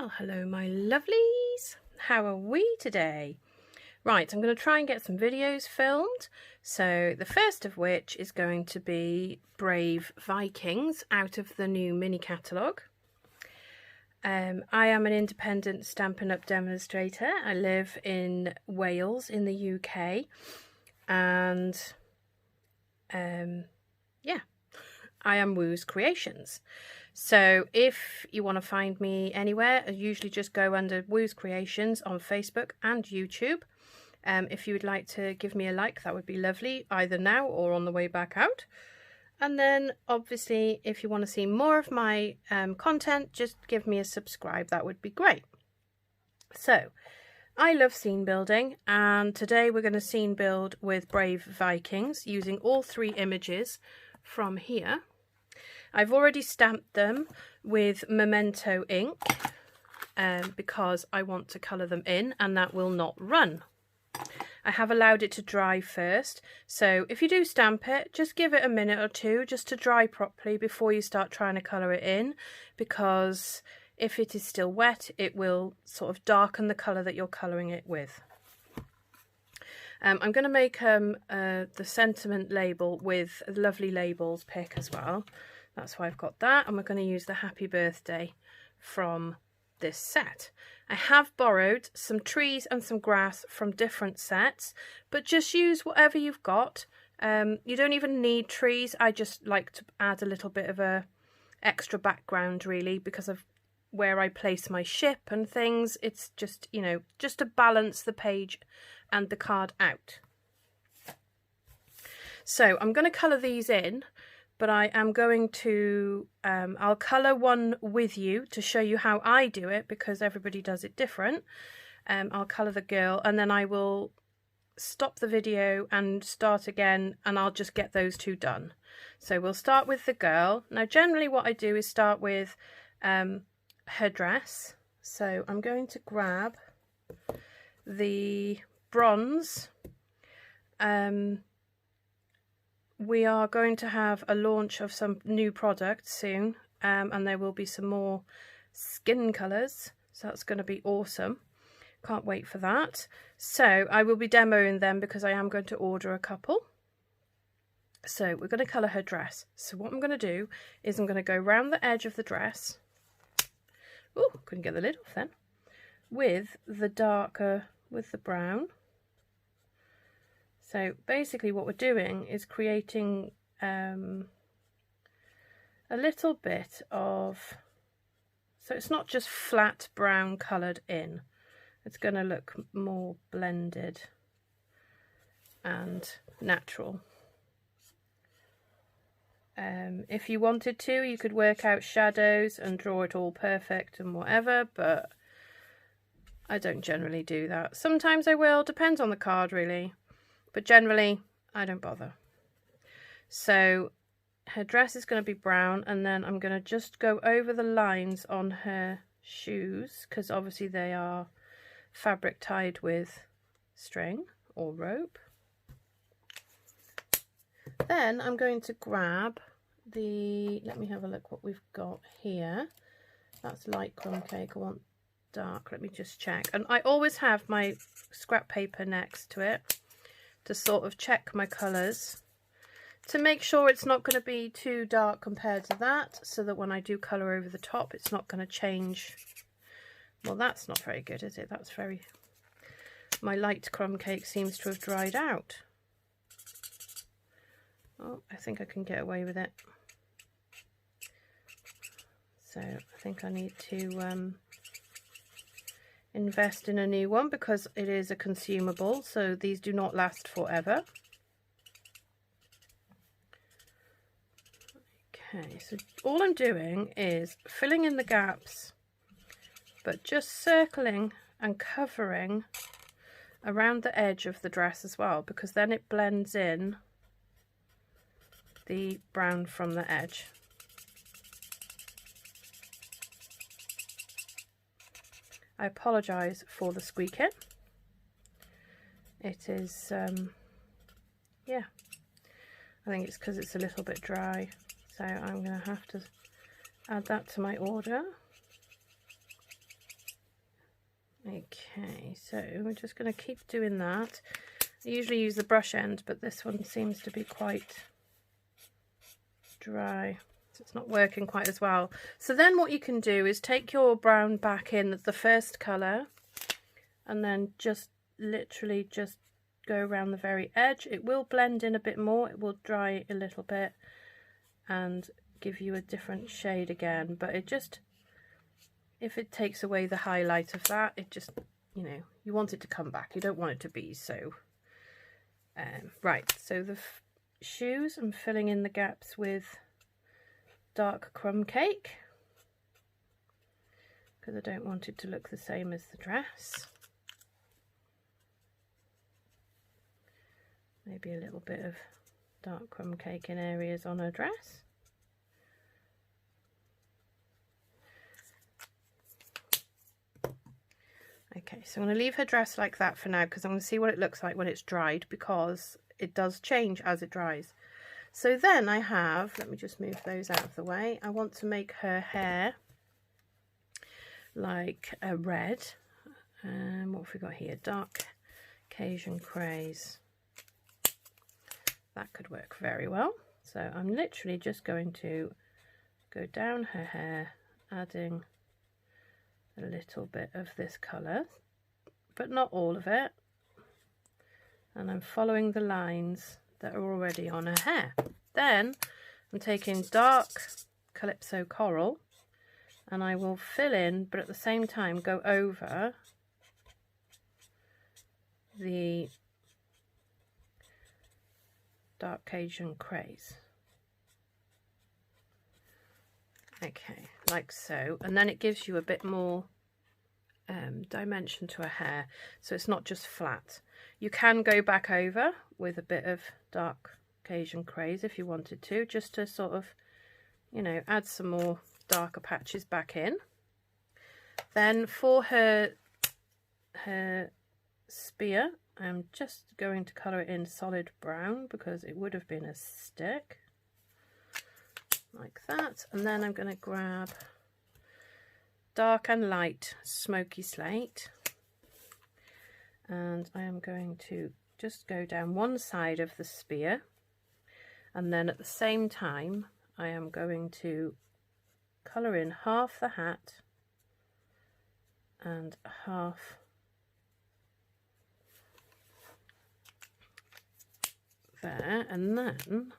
Well, hello my lovelies. How are we today? Right, I'm going to try and get some videos filmed. So the first of which is going to be Brave Vikings out of the new mini catalogue. I am an independent Stampin' Up! Demonstrator. I live in Wales in the UK, and yeah, I am Woo's Creations. So if you want to find me anywhere, I usually just go under Woo's Creations on Facebook and YouTube. If you would like to give me a like, that would be lovely, either now or on the way back out. And then obviously if you want to see more of my content, just give me a subscribe, that would be great. So I love scene building, and today we're going to scene build with Brave Vikings using all three images from here. I've already stamped them with Memento ink because I want to colour them in, and that will not run. I have allowed it to dry first, so if you do stamp it, just give it a minute or two just to dry properly before you start trying to colour it in, because if it is still wet it will sort of darken the colour that you're colouring it with. I'm going to make the sentiment label with a lovely labels pick as well. That's why I've got that, and we're going to use the happy birthday from this set. I have borrowed some trees and some grass from different sets, but just use whatever you've got. You don't even need trees. I just like to add a little bit of a extra background really, because of where I place my ship and things. It's just, you know, just to balance the page and the card out. So I'm going to colour these in, but I am going to, I'll colour one with you to show you how I do it, because everybody does it different. I'll colour the girl, and then I will stop the video and start again, and I'll just get those two done. So we'll start with the girl. Now generally what I do is start with her dress. So I'm going to grab the bronze. We are going to have a launch of some new products soon, and there will be some more skin colours, so that's going to be awesome. Can't wait for that. So I will be demoing them because I am going to order a couple. So we're going to colour her dress. So what I'm going to do is I'm going to go round the edge of the dress. Oh, couldn't get the lid off then. With the darker, with the brown. So basically what we're doing is creating a little bit of, so it's not just flat brown coloured in, it's going to look more blended and natural. If you wanted to, you could work out shadows and draw it all perfect and whatever, but I don't generally do that. Sometimes I will, depends on the card really. But generally, I don't bother. So her dress is going to be brown, and then I'm going to just go over the lines on her shoes, because obviously they are fabric tied with string or rope. Then I'm going to grab the, let me have a look what we've got here. That's light crumb cake. I want dark. Let me just check. And I always have my scrap paper next to it to sort of check my colours, to make sure it's not going to be too dark compared to that, so that when I do colour over the top it's not going to change. Well, that's not very good, is it? That's very, my light crumb cake seems to have dried out. Oh, I think I can get away with it. So I think I need to invest in a new one, because it is a consumable, so these do not last forever. Okay, so all I'm doing is filling in the gaps, but just circling and covering around the edge of the dress as well, because then it blends in the brown from the edge. I apologise for the squeaking. It is, yeah, I think it's because it's a little bit dry. So I'm going to have to add that to my order. Okay, so we're just going to keep doing that. I usually use the brush end, but this one seems to be quite dry, so it's not working quite as well. So then what you can do is take your brown back in the first colour and then just literally just go around the very edge. It will blend in a bit more, it will dry a little bit and give you a different shade again, but it just, if it takes away the highlight of that, it just, you know, you want it to come back, you don't want it to be so right. So the shoes, I'm filling in the gaps with dark crumb cake because I don't want it to look the same as the dress. Maybe a little bit of dark crumb cake in areas on her dress. Okay, so I'm going to leave her dress like that for now because I'm going to see what it looks like when it's dried, because it does change as it dries. So then I have, let me just move those out of the way. I want to make her hair like a red. What have we got here? Dark Cajun Craze. That could work very well. So I'm literally just going to go down her hair, adding a little bit of this colour, but not all of it, and I'm following the lines that are already on her hair. Then I'm taking dark Calypso Coral and I will fill in, but at the same time go over the Dark Cajun Craze. Okay, like so, and then it gives you a bit more dimension to a hair, so it's not just flat. You can go back over with a bit of Dark Cajun Craze if you wanted to, just to sort of, you know, add some more darker patches back in. Then for her spear, I'm just going to colour it in solid brown because it would have been a stick. Like that, and then I'm going to grab dark and light smoky slate, and I am going to just go down one side of the spear, and then at the same time I am going to colour in half the hat and half there, and then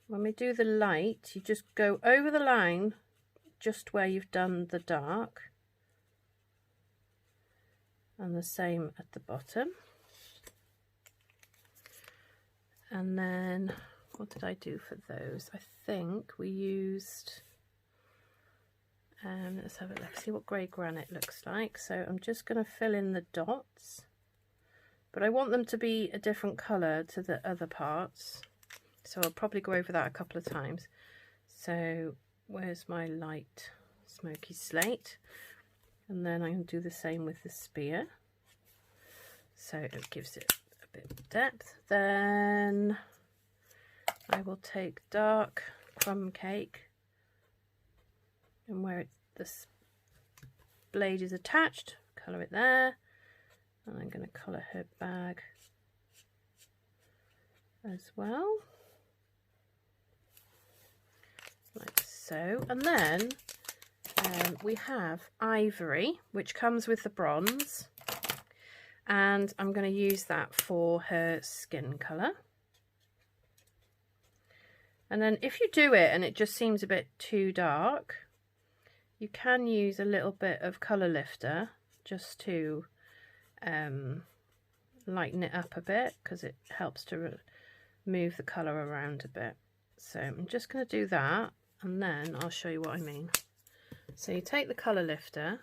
when we do the light, you just go over the line just where you've done the dark, and the same at the bottom. And then what did I do for those? I think we used, let's have a look, see what grey granite looks like. So I'm just going to fill in the dots, but I want them to be a different colour to the other parts. So I'll probably go over that a couple of times. So where's my light smoky slate? And then I'm going to do the same with the spear. So it gives it a bit of depth. Then I will take dark crumb cake, and where this blade is attached, colour it there. And I'm going to colour her bag as well. Like so. And then we have ivory, which comes with the bronze, and I'm going to use that for her skin colour. And then if you do it and it just seems a bit too dark, you can use a little bit of colour lifter just to lighten it up a bit, because it helps to move the colour around a bit. So I'm just going to do that, and then I'll show you what I mean. So you take the colour lifter.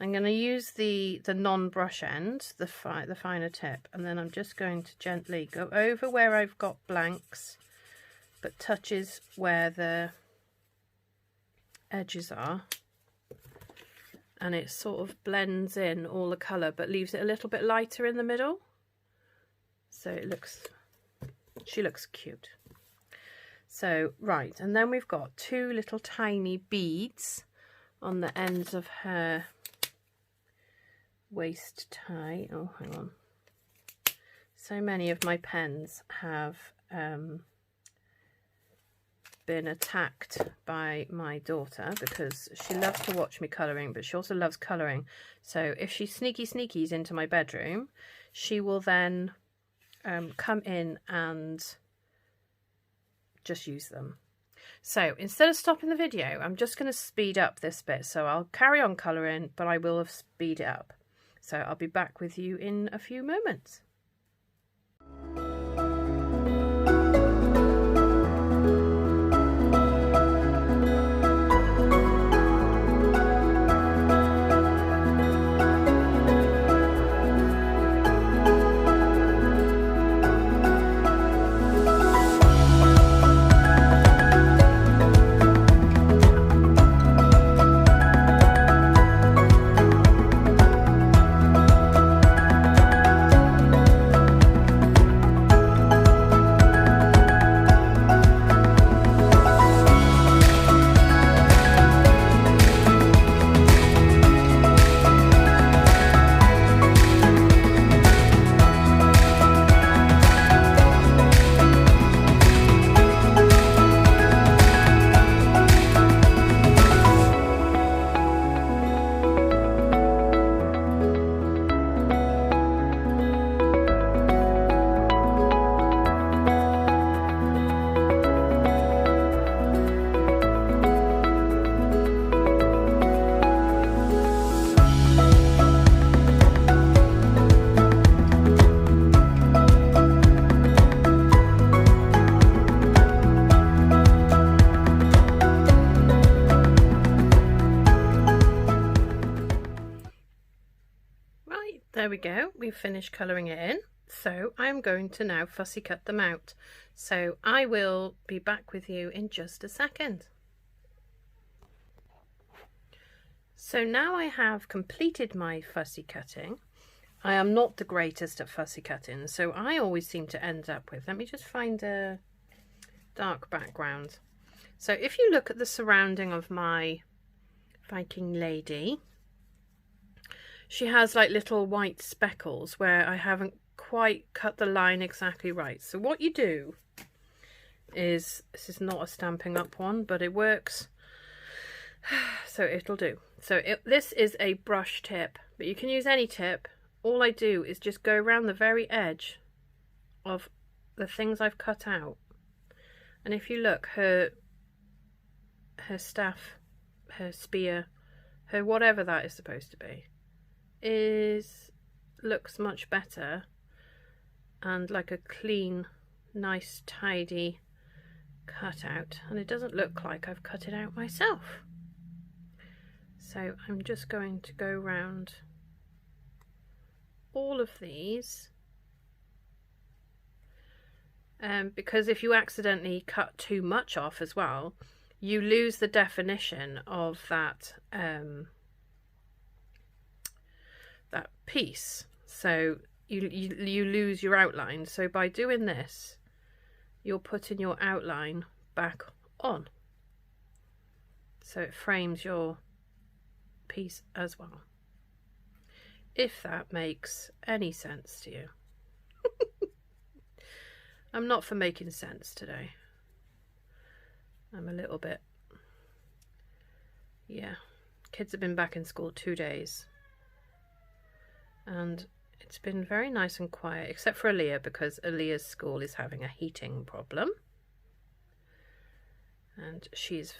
I'm going to use the non-brush end, the finer tip, and then I'm just going to gently go over where I've got blanks, but touches where the edges are, and it sort of blends in all the colour but leaves it a little bit lighter in the middle, so it looks, she looks cute. So right, and then we've got two little tiny beads on the ends of her waist tie. Oh, hang on. So many of my pens have been attacked by my daughter because she loves to watch me colouring, but she also loves colouring. So if she sneakies into my bedroom, she will then come in and just use them. So instead of stopping the video, I'm just going to speed up this bit. So I'll carry on colouring, but I will have speed it up. So I'll be back with you in a few moments. There we go, we've finished colouring it in, so I'm going to now fussy cut them out. So I will be back with you in just a second. So now I have completed my fussy cutting. I am not the greatest at fussy cutting, so I always seem to end up with, let me just find a dark background. So if you look at the surrounding of my Viking lady, she has like little white speckles where I haven't quite cut the line exactly right. So what you do is, this is not a Stampin' Up one, but it works. So it'll do. So this is a brush tip, but you can use any tip. All I do is just go around the very edge of the things I've cut out. And if you look, her staff, her spear, her whatever that is supposed to be, looks much better and like a clean, nice, tidy cutout, and it doesn't look like I've cut it out myself. So I'm just going to go round all of these, because if you accidentally cut too much off as well, you lose the definition of that that piece, so you lose your outline. So by doing this, you're putting your outline back on, so it frames your piece as well, if that makes any sense to you. I'm not for making sense today. I'm a little bit, yeah, kids have been back in school 2 days. And it's been very nice and quiet, except for Aaliyah, because Aaliyah's school is having a heating problem. And she's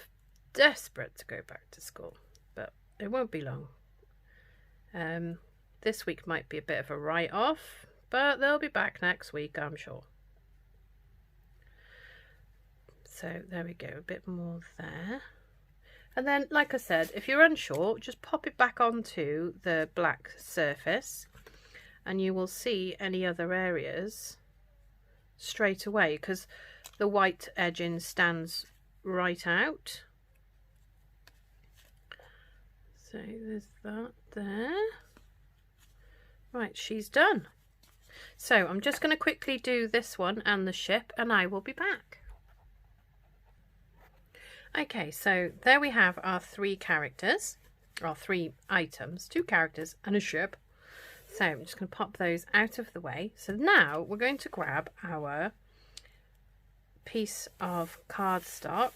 desperate to go back to school, but it won't be long. This week might be a bit of a write-off, but they'll be back next week, I'm sure. So there we go, a bit more there. And then, like I said, if you're unsure, just pop it back onto the black surface and you will see any other areas straight away, because the white edging stands right out. So there's that there. Right, she's done. So I'm just going to quickly do this one and the ship, and I will be back. Okay, so there we have our 3 characters, or 3 items, 2 characters and a ship. So I'm just going to pop those out of the way. So now we're going to grab our piece of cardstock,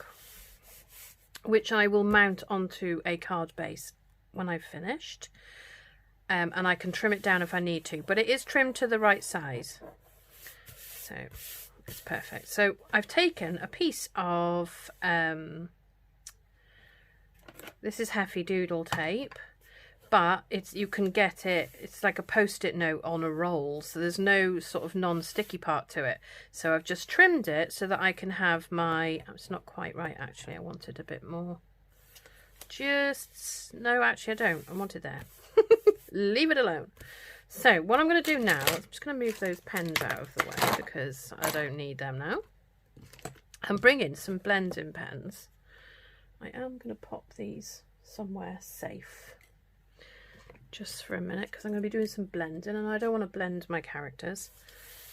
which I will mount onto a card base when I've finished. And I can trim it down if I need to, but it is trimmed to the right size. So it's perfect. So I've taken a piece of, this is Heffy Doodle tape, but you can get it, it's like a post-it note on a roll, so there's no sort of non-sticky part to it. So I've just trimmed it so that I can have my, it's not quite right actually, I wanted a bit more. No, actually I don't, I want it there. Leave it alone. So what I'm going to do now, I'm just going to move those pens out of the way because I don't need them now. And bring in some blending pens. I am going to pop these somewhere safe just for a minute because I'm going to be doing some blending and I don't want to blend my characters.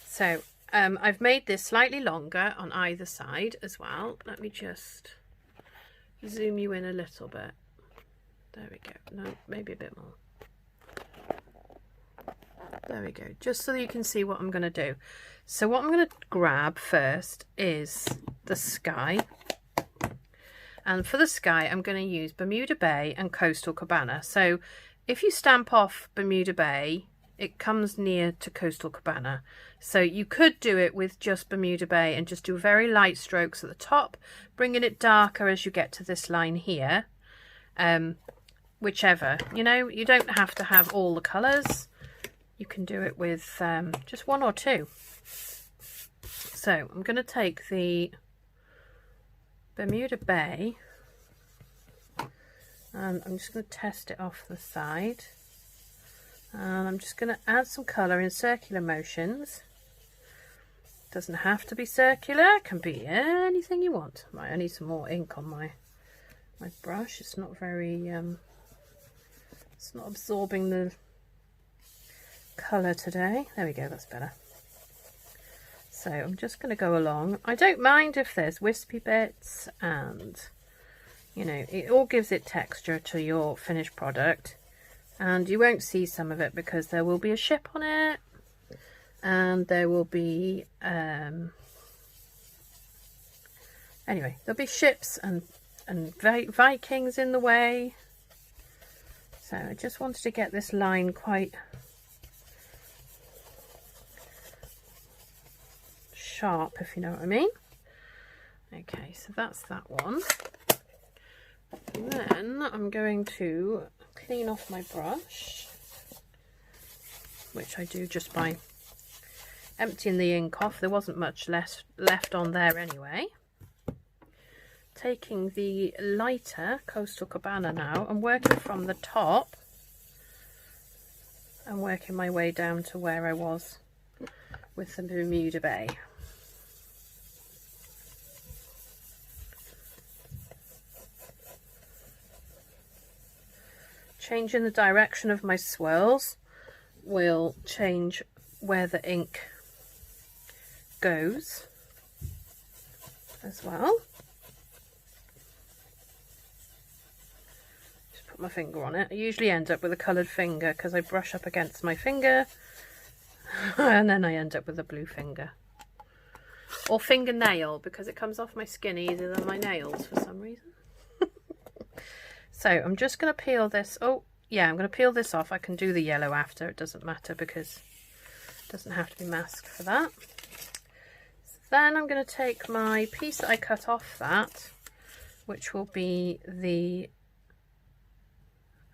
So I've made this slightly longer on either side as well. Let me just zoom you in a little bit. There we go. No, maybe a bit more. There we go, just so that you can see what I'm going to do. So what I'm going to grab first is the sky. And for the sky, I'm going to use Bermuda Bay and Coastal Cabana. So if you stamp off Bermuda Bay, it comes near to Coastal Cabana. So you could do it with just Bermuda Bay and just do very light strokes at the top, bringing it darker as you get to this line here. Whichever, you know, you don't have to have all the colours. You can do it with just one or two. So I'm going to take the Bermuda Bay and I'm just going to test it off the side. And I'm just going to add some colour in circular motions. Doesn't have to be circular, it can be anything you want. Right, I need some more ink on my brush. It's not very, it's not absorbing the colour today. There we go, that's better. So I'm just going to go along. I don't mind if there's wispy bits, and you know, it all gives it texture to your finished product, and you won't see some of it because there will be a ship on it and there will be anyway, there'll be ships and Vikings in the way. So I just wanted to get this line quite sharp, if you know what I mean. Okay, so that's that one. And then I'm going to clean off my brush, which I do just by emptying the ink off. There wasn't much left on there anyway. Taking the lighter Coastal Cabana now and working from the top and working my way down to where I was with the Bermuda Bay. Changing the direction of my swirls will change where the ink goes as well. Just put my finger on it. I usually end up with a coloured finger because I brush up against my finger and then I end up with a blue finger. Or fingernail, because it comes off my skin easier than my nails for some reason. So I'm just going to peel this. Oh, yeah, I'm going to peel this off. I can do the yellow after. It doesn't matter because it doesn't have to be masked for that. So then I'm going to take my piece that I cut off that, which will be the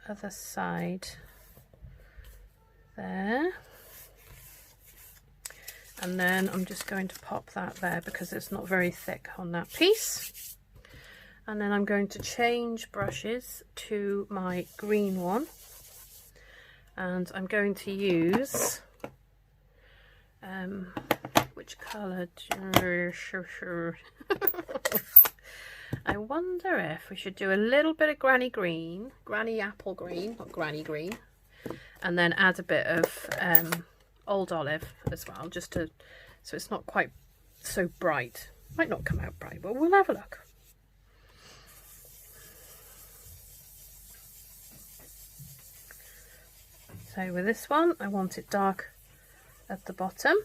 other side there. And then I'm just going to pop that there because it's not very thick on that piece. And then I'm going to change brushes to my green one. And I'm going to use, which colour? I wonder if we should do a little bit of granny apple green, not granny green. And then add a bit of old olive as well, just to, so it's not quite so bright. Might not come out bright, but we'll have a look. So with this one, I want it dark at the bottom.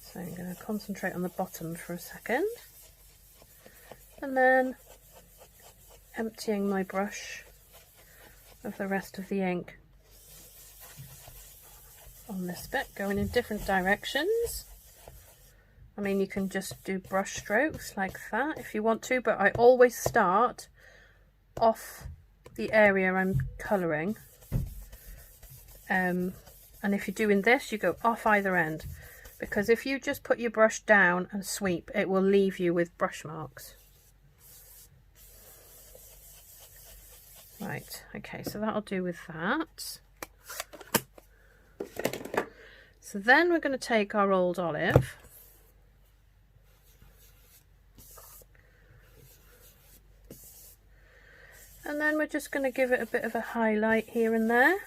So I'm going to concentrate on the bottom for a second. And then emptying my brush of the rest of the ink on this bit, going in different directions. I mean, you can just do brush strokes like that if you want to, but I always start off the area I'm colouring. And if you're doing this, you go off either end, because if you just put your brush down and sweep, it will leave you with brush marks. Right, okay, so that'll do with that. So then we're going to take our old olive, and then we're just going to give it a bit of a highlight here and there.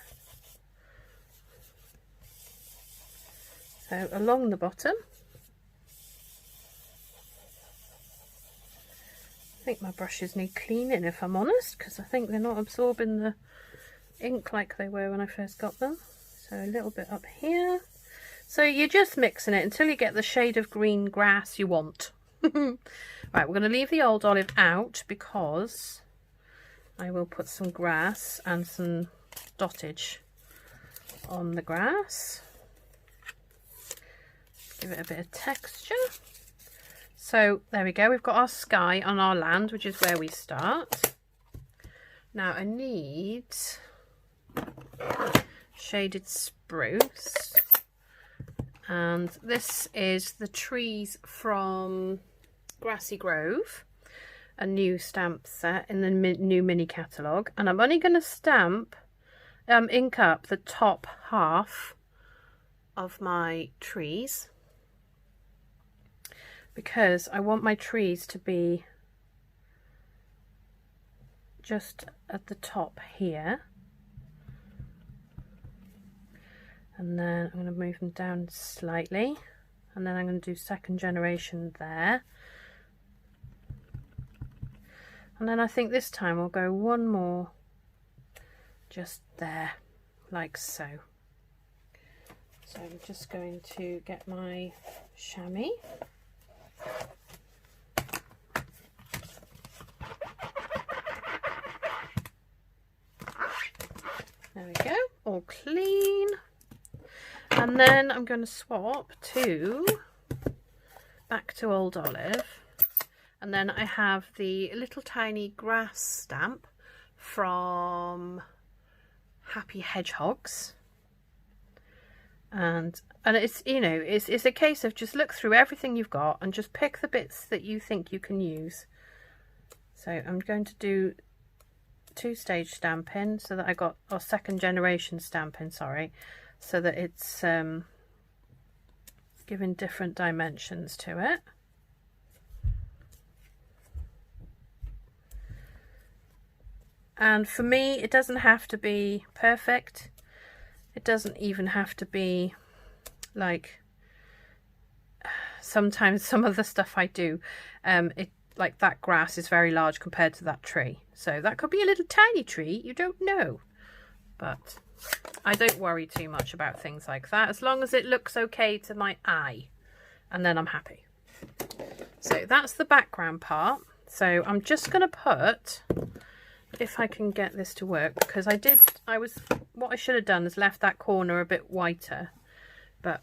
So along the bottom. I think my brushes need cleaning, if I'm honest, because I think they're not absorbing the ink like they were when I first got them. So a little bit up here. So you're just mixing it until you get the shade of green grass you want. Right, we're going to leave the old olive out because I will put some grass and some dottage on the grass. Give it a bit of texture. So there we go, we've got our sky on our land, which is where we start. Now I need shaded spruce, and this is the trees from Grassy Grove, a new stamp set in the new mini catalogue, and I'm only going to stamp ink up the top half of my trees, because I want my trees to be just at the top here, and then I'm going to move them down slightly, and then I'm going to do second generation there, and then I think this time we'll go one more just there, like so. So I'm just going to get my chamois. There we go, all clean. And then I'm going to swap back to old olive. And then I have the little tiny grass stamp from Happy Hedgehogs. And it's, you know, it's a case of just look through everything you've got and just pick the bits that you think you can use. So I'm going to do 2-stage stamping so that I got, or second generation stamping, sorry, so that it's giving different dimensions to it. And for me, it doesn't have to be perfect. It doesn't even have to be like, sometimes some of the stuff I do, like that grass is very large compared to that tree. So that could be a little tiny tree, you don't know. But I don't worry too much about things like that, as long as it looks okay to my eye. And then I'm happy. So that's the background part. So I'm just going to put, if I can get this to work, because what I should have done is left that corner a bit whiter, but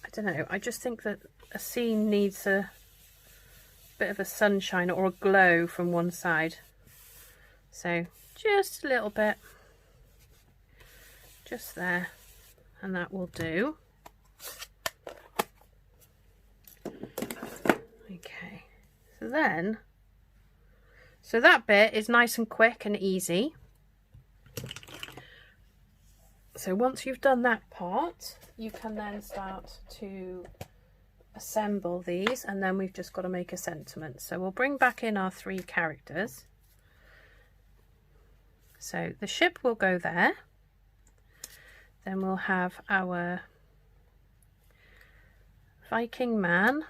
I don't know, I just think that a scene needs a bit of a sunshine or a glow from one side, so just a little bit, just there, and that will do. Okay, so that bit is nice and quick and easy. So once you've done that part, you can then start to assemble these, and then we've just got to make a sentiment. So we'll bring back in our 3 characters. So the ship will go there. Then we'll have our Viking man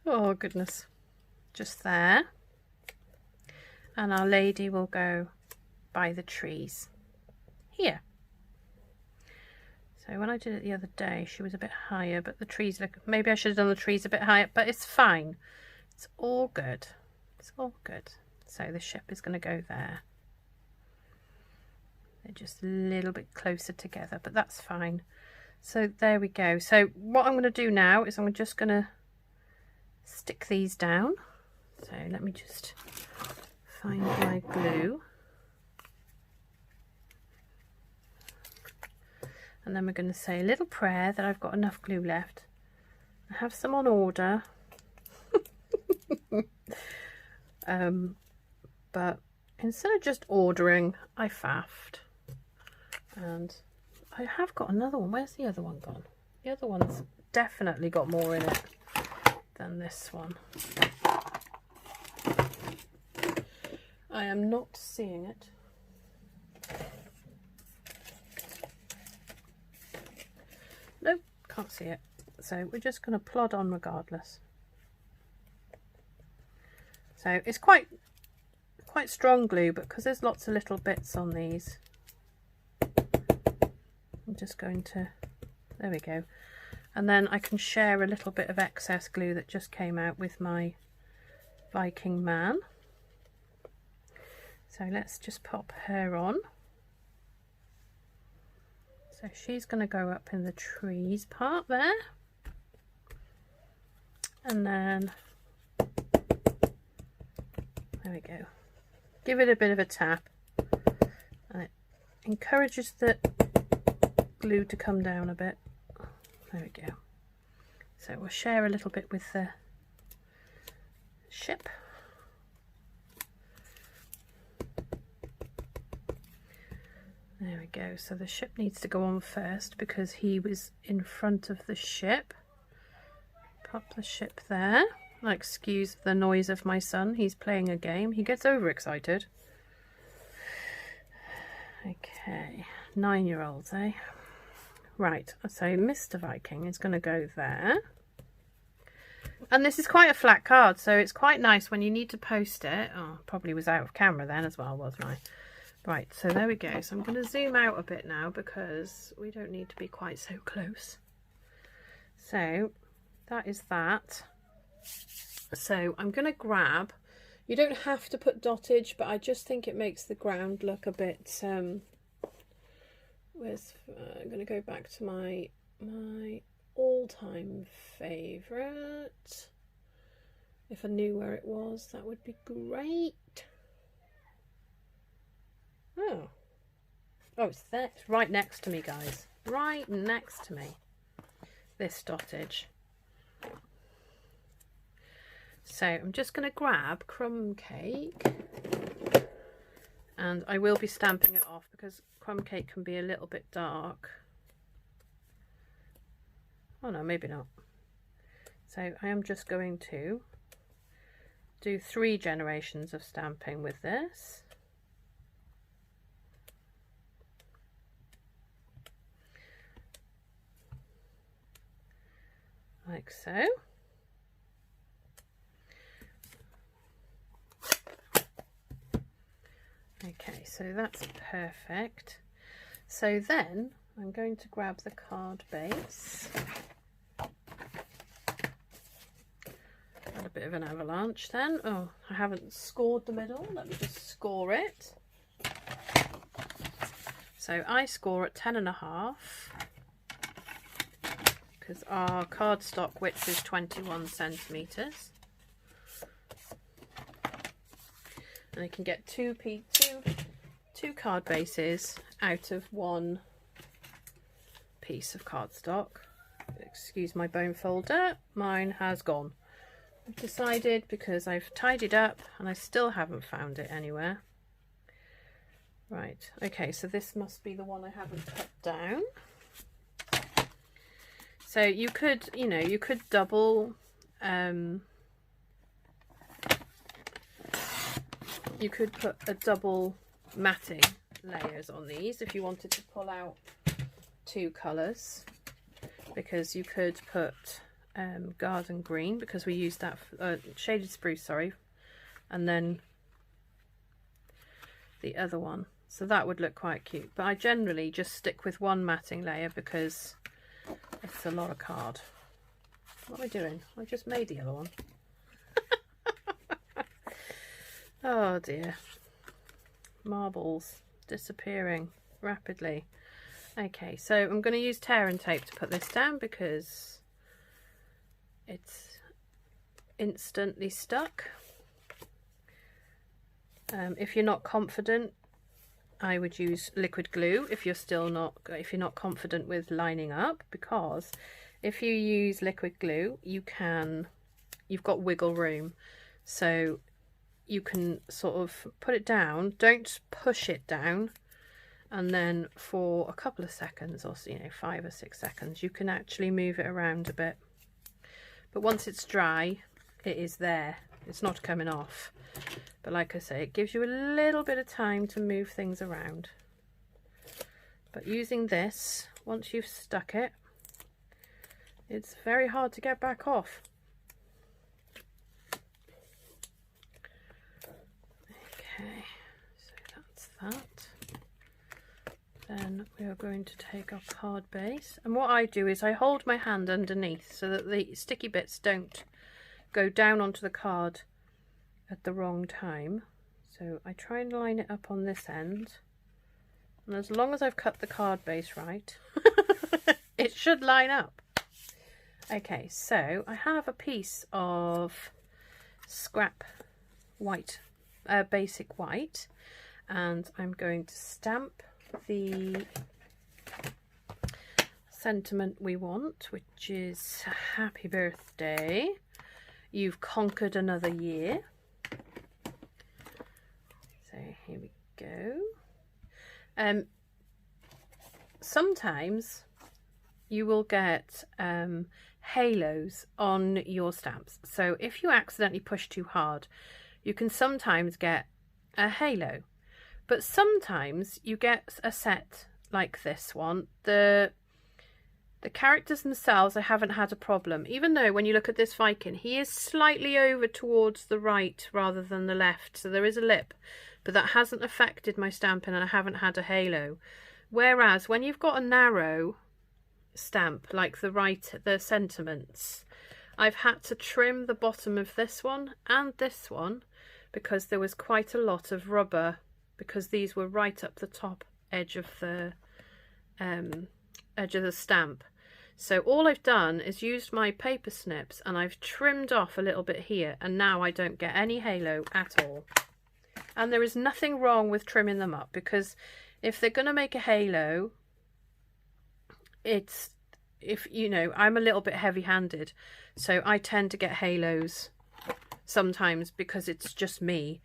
oh goodness, just there, and our lady will go by the trees here. So when I did it the other day, she was a bit higher, but the trees look, maybe I should have done the trees a bit higher, but it's fine. It's all good. It's all good. So the ship is going to go there. They're just a little bit closer together, but that's fine. So there we go. So what I'm going to do now is I'm just going to stick these down. So let me just find my glue. And then we're going to say a little prayer that I've got enough glue left. I have some on order. But instead of just ordering, I faffed. And I have got another one. Where's the other one gone? The other one's definitely got more in it than this one. I am not seeing it. Nope, can't see it. So we're just going to plod on regardless. So it's quite strong glue, but because there's lots of little bits on these, I'm just going to, there we go. And then I can share a little bit of excess glue that just came out with my Viking man. So let's just pop her on. So she's going to go up in the trees part there. And then, there we go. Give it a bit of a tap. And it encourages the glue to come down a bit. There we go. So we'll share a little bit with the ship. There we go. So the ship needs to go on first because he was in front of the ship. Pop the ship there. Excuse the noise of my son. He's playing a game. He gets overexcited. Okay. 9-year-olds, eh? Right. So Mr. Viking is going to go there. And this is quite a flat card, so it's quite nice when you need to post it. Oh, probably was out of camera then as well, wasn't I? Right, so there we go. So I'm going to zoom out a bit now because we don't need to be quite so close. So that is that. So I'm going to grab, you don't have to put dottage, but I just think it makes the ground look a bit, I'm going to go back to my all-time favourite. If I knew where it was, that would be great. Oh, it's there. It's right next to me, guys. Right next to me. This dottage. So I'm just going to grab crumb cake. And I will be stamping it off because crumb cake can be a little bit dark. Oh no, maybe not. So I am just going to do 3 generations of stamping with this. Like so. Okay, so that's perfect. So then I'm going to grab the card base. Had a bit of an avalanche then. Oh, I haven't scored the middle. Let me just score it. So I score at 10.5. Because our cardstock width is 21 centimetres. And I can get two card bases out of one piece of cardstock. Excuse my bone folder, mine has gone. I've decided because I've tidied up and I still haven't found it anywhere. Right, okay, so this must be the one I haven't cut down. So you could, you could double, you could put a double matting layers on these if you wanted to pull out 2 colours, because you could put garden green, because we used that shaded spruce, sorry, and then the other one, so that would look quite cute. But I generally just stick with one matting layer because it's a lot of card. What am I doing? I just made the other one. Oh dear, marbles disappearing rapidly. Okay, so I'm going to use tear and tape to put this down because it's instantly stuck. If you're not confident, I would use liquid glue if you're not confident with lining up, because if you use liquid glue, you've got wiggle room, so you can sort of put it down, don't push it down, and then for a couple of seconds, or 5 or 6 seconds, you can actually move it around a bit. But once it's dry, it is there, it's not coming off. But like I say, it gives you a little bit of time to move things around. But using this, once you've stuck it, it's very hard to get back off. Okay, so that's that. Then we are going to take our card base, and what I do is I hold my hand underneath so that the sticky bits don't go down onto the card at the wrong time. So I try and line it up on this end, and as long as I've cut the card base right, it should line up. Okay, so I have a piece of scrap white, basic white, and I'm going to stamp the sentiment we want, which is happy birthday, you've conquered another year. So here we go. Sometimes you will get halos on your stamps, so if you accidentally push too hard, you can sometimes get a halo. But sometimes you get a set like this one. The characters themselves, I haven't had a problem, even though when you look at this Viking, he is slightly over towards the right rather than the left, so there is a lip, but that hasn't affected my stamping and I haven't had a halo. Whereas when you've got a narrow stamp like the sentiments, I've had to trim the bottom of this one and this one because there was quite a lot of rubber, because these were right up the top edge of the stamp. So all I've done is used my paper snips and I've trimmed off a little bit here, and now I don't get any halo at all. And there is nothing wrong with trimming them up, because if they're going to make a halo, I'm a little bit heavy-handed, so I tend to get halos sometimes because it's just me.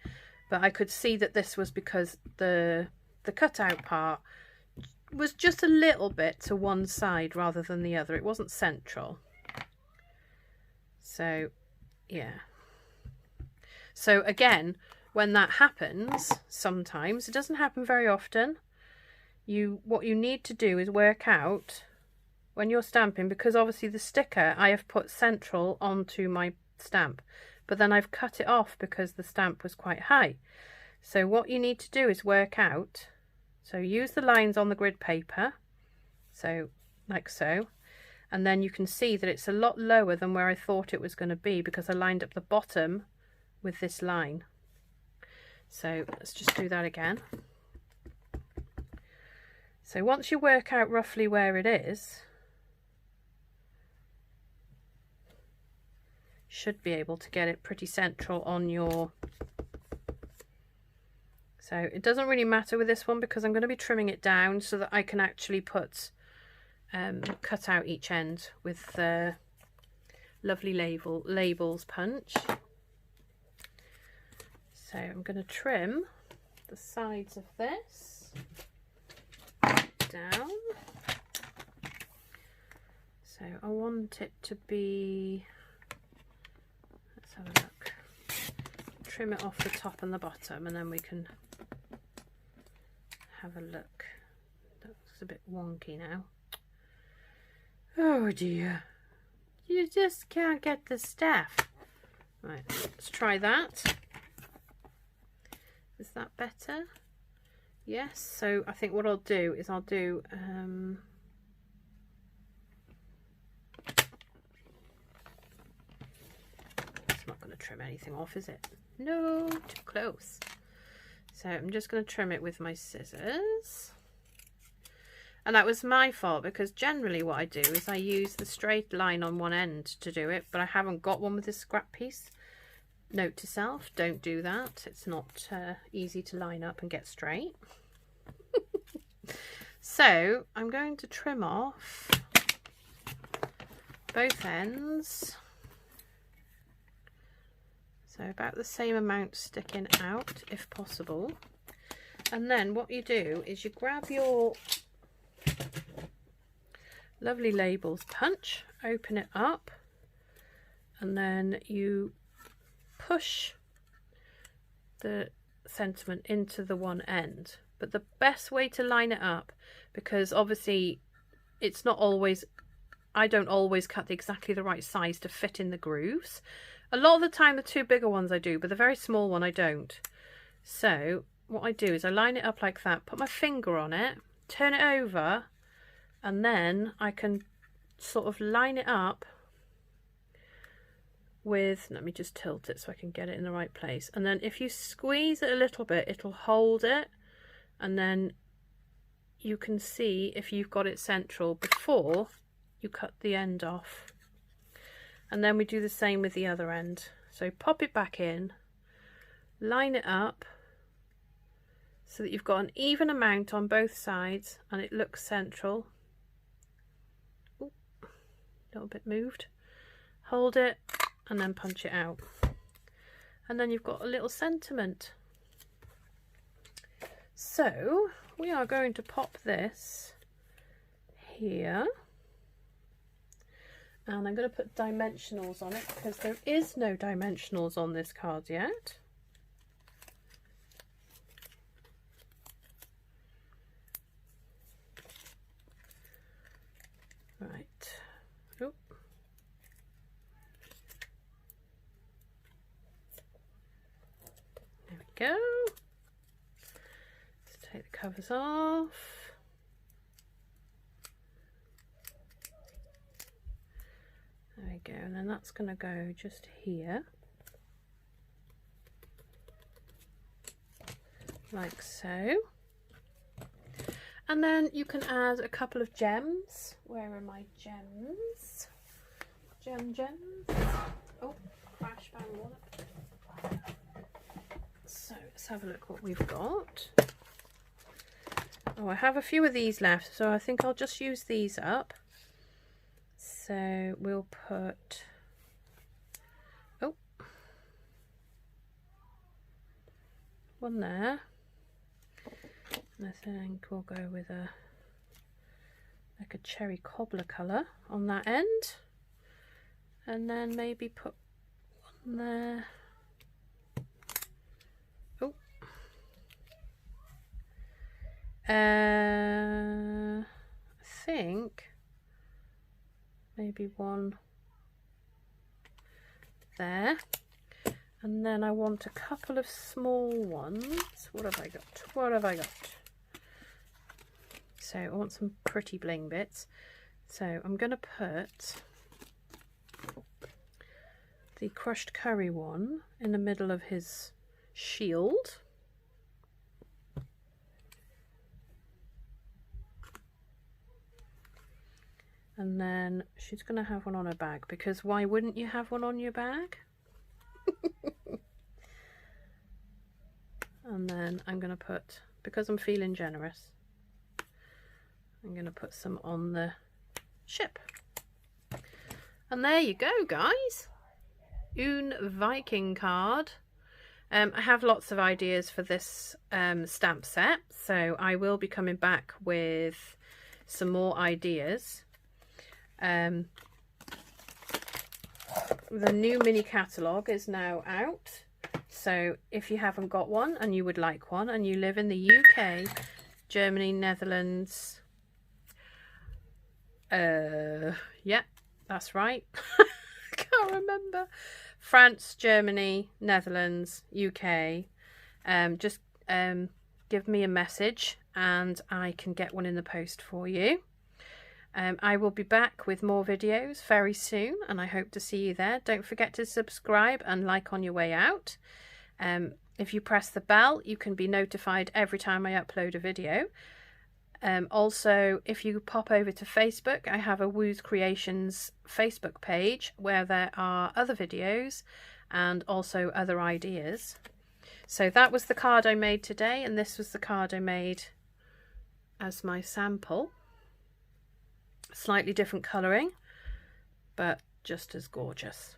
But I could see that this was because the cutout part was just a little bit to one side rather than the other. It wasn't central. So, yeah. So again, when that happens, sometimes, it doesn't happen very often, what you need to do is work out when you're stamping, because obviously the sticker I have put central onto my stamp, but then I've cut it off because the stamp was quite high. So what you need to do is work out, so use the lines on the grid paper, so like so, and then you can see that it's a lot lower than where I thought it was going to be because I lined up the bottom with this line. So let's just do that again. So once you work out roughly where it is, should be able to get it pretty central on your... So it doesn't really matter with this one because I'm going to be trimming it down so that I can actually cut out each end with the lovely labels punch. So I'm going to trim the sides of this down. So I want it to be... Let's have a look. Trim it off the top and the bottom, and then we can have a look. That looks a bit wonky now. Oh dear. You just can't get the staff. Right, let's try that. Is that better? Yes, so I think what I'll do is I'll do it's not going to trim anything off, is it? No, too close. So I'm just going to trim it with my scissors. And that was my fault, because generally what I do is I use the straight line on one end to do it, but I haven't got one with this scrap piece. Note to self, don't do that. It's not easy to line up and get straight. So I'm going to trim off both ends. So about the same amount sticking out if possible. And then what you do is you grab your lovely labels punch, open it up, and then you push the sentiment into the one end. But the best way to line it up, because obviously it's not always, I don't always cut exactly the right size to fit in the grooves. A lot of the time the two bigger ones I do, but the very small one I don't. So what I do is I line it up like that, put my finger on it, turn it over, and then I can sort of line it up with, let me just tilt it so I can get it in the right place. And then if you squeeze it a little bit, it'll hold it, and then you can see if you've got it central before you cut the end off. And then we do the same with the other end. So pop it back in, line it up so that you've got an even amount on both sides and it looks central. Ooh, a little bit moved. Hold it and then punch it out. And then you've got a little sentiment. So we are going to pop this here. And I'm going to put dimensionals on it because there is no dimensionals on this card yet. Right. Oop. There we go. Let's take the covers off. There we go, and then that's going to go just here, like so. And then you can add a couple of gems. Where are my gems? Gems. Oh, crash, bang, wallop. So let's have a look what we've got. Oh, I have a few of these left, so I think I'll just use these up. So we'll put, oh, one there, and I think we'll go with a, like a cherry cobbler colour on that end, and then maybe put one there. Oh, I think maybe one there, and then I want a couple of small ones. What have I got? So I want some pretty bling bits, so I'm going to put the crushed curry one in the middle of his shield. And then she's going to have one on her bag, because why wouldn't you have one on your bag? And then I'm going to put, because I'm feeling generous, I'm going to put some on the ship. And there you go, guys. Un Viking card. I have lots of ideas for this stamp set, so I will be coming back with some more ideas. The new mini catalogue is now out, so if you haven't got one and you would like one and you live in the UK, Germany, Netherlands, yeah, That's right. I can't remember. France, Germany, Netherlands, UK. Just give me a message and I can get one in the post for you. I will be back with more videos very soon, and I hope to see you there. Don't forget to subscribe and like on your way out. If you press the bell, you can be notified every time I upload a video. Also, if you pop over to Facebook, I have a Woo's Creations Facebook page where there are other videos and also other ideas. So that was the card I made today, and this was the card I made as my sample. Slightly different colouring, but just as gorgeous.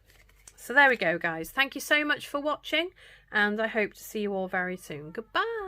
So there we go, guys. Thank you so much for watching, and I hope to see you all very soon. Goodbye.